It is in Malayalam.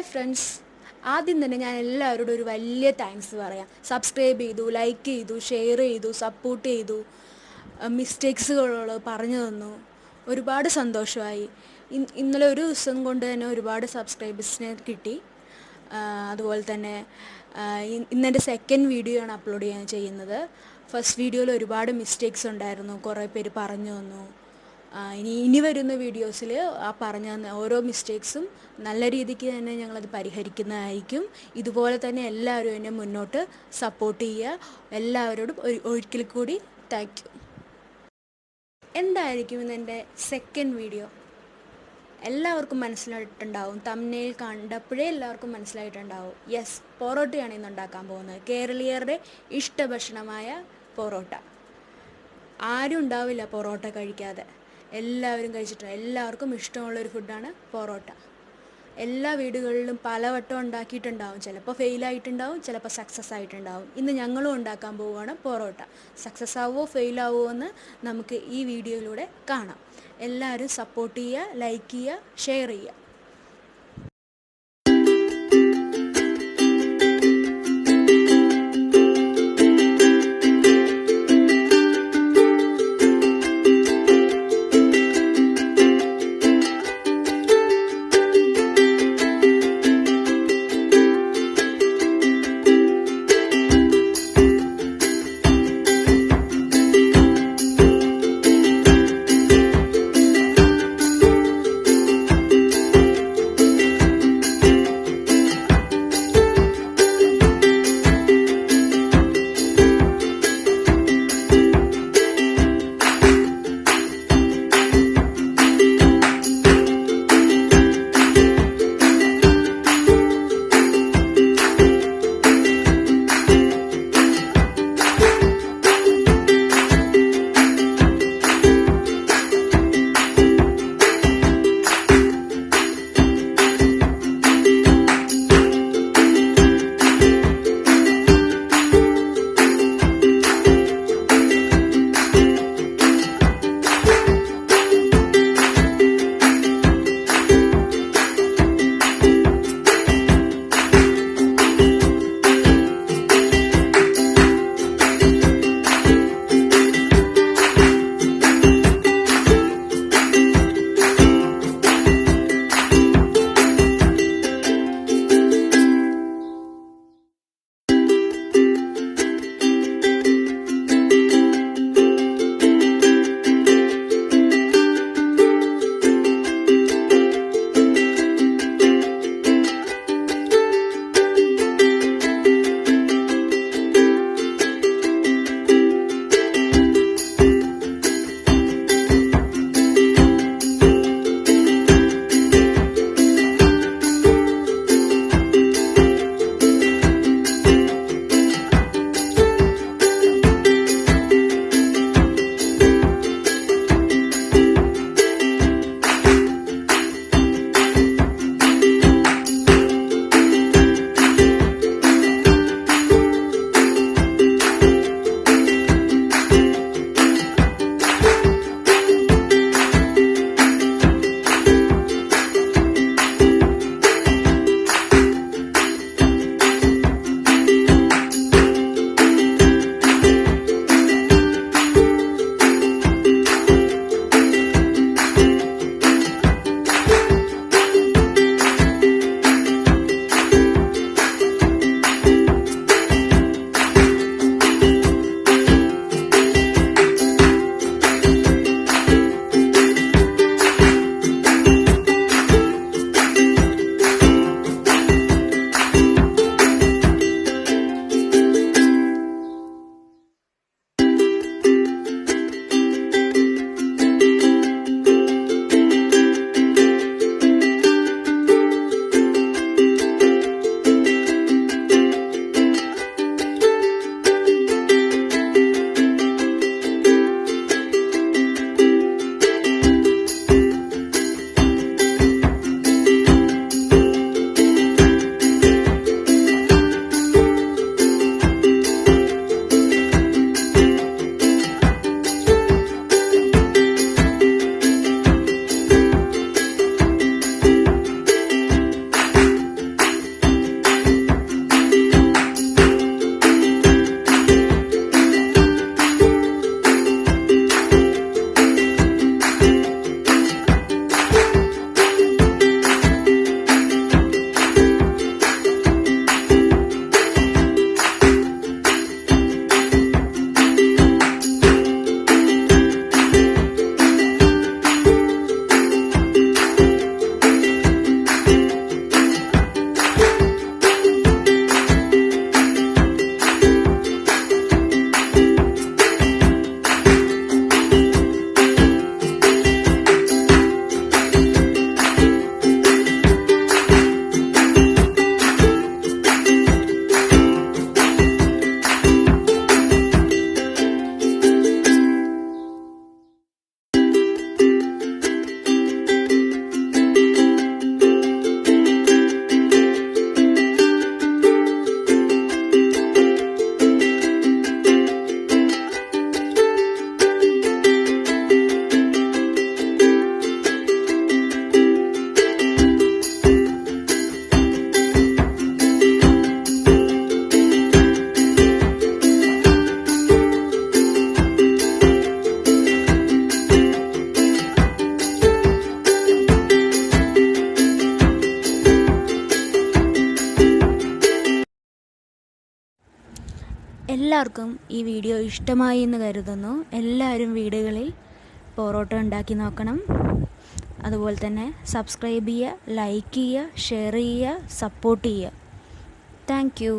ഹായ് ഫ്രണ്ട്സ്, ആദ്യം തന്നെ ഞാൻ എല്ലാവരോടും ഒരു വലിയ താങ്ക്സ് പറയാം. സബ്സ്ക്രൈബ് ചെയ്തു, ലൈക്ക് ചെയ്തു, ഷെയർ ചെയ്തു, സപ്പോർട്ട് ചെയ്തു, മിസ്റ്റേക്സുകൾ പറഞ്ഞു തന്നു. ഒരുപാട് സന്തോഷമായി. ഇന്നലെ ഒരു ദിവസം കൊണ്ട് തന്നെ ഒരുപാട് സബ്സ്ക്രൈബേഴ്സിനെ കിട്ടി. അതുപോലെ തന്നെ ഇന്നെൻ്റെ സെക്കൻഡ് വീഡിയോ ആണ് അപ്ലോഡ് ചെയ്യുന്നത്. ഫസ്റ്റ് വീഡിയോയിൽ ഒരുപാട് മിസ്റ്റേക്സ് ഉണ്ടായിരുന്നു, കുറേ പേര് പറഞ്ഞു തന്നു. ഇനി വരുന്ന വീഡിയോസിൽ പറഞ്ഞ ഓരോ മിസ്റ്റേക്സും നല്ല രീതിക്ക് തന്നെ ഞങ്ങളത് പരിഹരിക്കുന്നതായിരിക്കും. ഇതുപോലെ തന്നെ എല്ലാവരും എന്നെ മുന്നോട്ട് സപ്പോർട്ട് ചെയ്യുക. എല്ലാവരോടും ഒരിക്കൽ കൂടി താങ്ക് യു. എന്തായിരിക്കും ഇന്നെൻ്റെ സെക്കൻഡ് വീഡിയോ? എല്ലാവർക്കും മനസ്സിലായിട്ടുണ്ടാവും, തംബ്നെയിൽ കണ്ടപ്പോഴേ എല്ലാവർക്കും മനസ്സിലായിട്ടുണ്ടാവും. യെസ്, പൊറോട്ടയാണ് ഇന്ന് ഉണ്ടാക്കാൻ പോകുന്നത്. കേരളീയരുടെ ഇഷ്ടഭക്ഷണമായ പൊറോട്ട. ആരും ഉണ്ടാവില്ല പൊറോട്ട കഴിക്കാതെ. എല്ലാവരും കഴിച്ചിട്ടുണ്ട്. എല്ലാവർക്കും ഇഷ്ടമുള്ളൊരു ഫുഡാണ് പൊറോട്ട. എല്ലാ വീടുകളിലും പലവട്ടം ഉണ്ടാക്കിയിട്ടുണ്ടാവും. ചിലപ്പോൾ ഫെയിലായിട്ടുണ്ടാവും, ചിലപ്പോൾ സക്സസ് ആയിട്ടുണ്ടാവും. ഇന്ന് ഞങ്ങളും ഉണ്ടാക്കാൻ പോവുകയാണ് പൊറോട്ട. സക്സസ് ആവുമോ ഫെയിലാവുമോ എന്ന് നമുക്ക് ഈ വീഡിയോയിലൂടെ കാണാം. എല്ലാവരും സപ്പോർട്ട് ചെയ്യുക, ലൈക്ക് ചെയ്യുക, ഷെയർ ചെയ്യുക. എല്ലാവർക്കും ഈ വീഡിയോ ഇഷ്ടമായി എന്ന് കരുതുന്നു. എല്ലാവരും വീടുകളിൽ പൊറോട്ട ഉണ്ടാക്കി നോക്കണം. അതുപോലെ തന്നെ സബ്സ്ക്രൈബ് ചെയ്യുക, ലൈക്ക് ചെയ്യുക, ഷെയർ ചെയ്യുക, സപ്പോർട്ട് ചെയ്യുക. Thank you.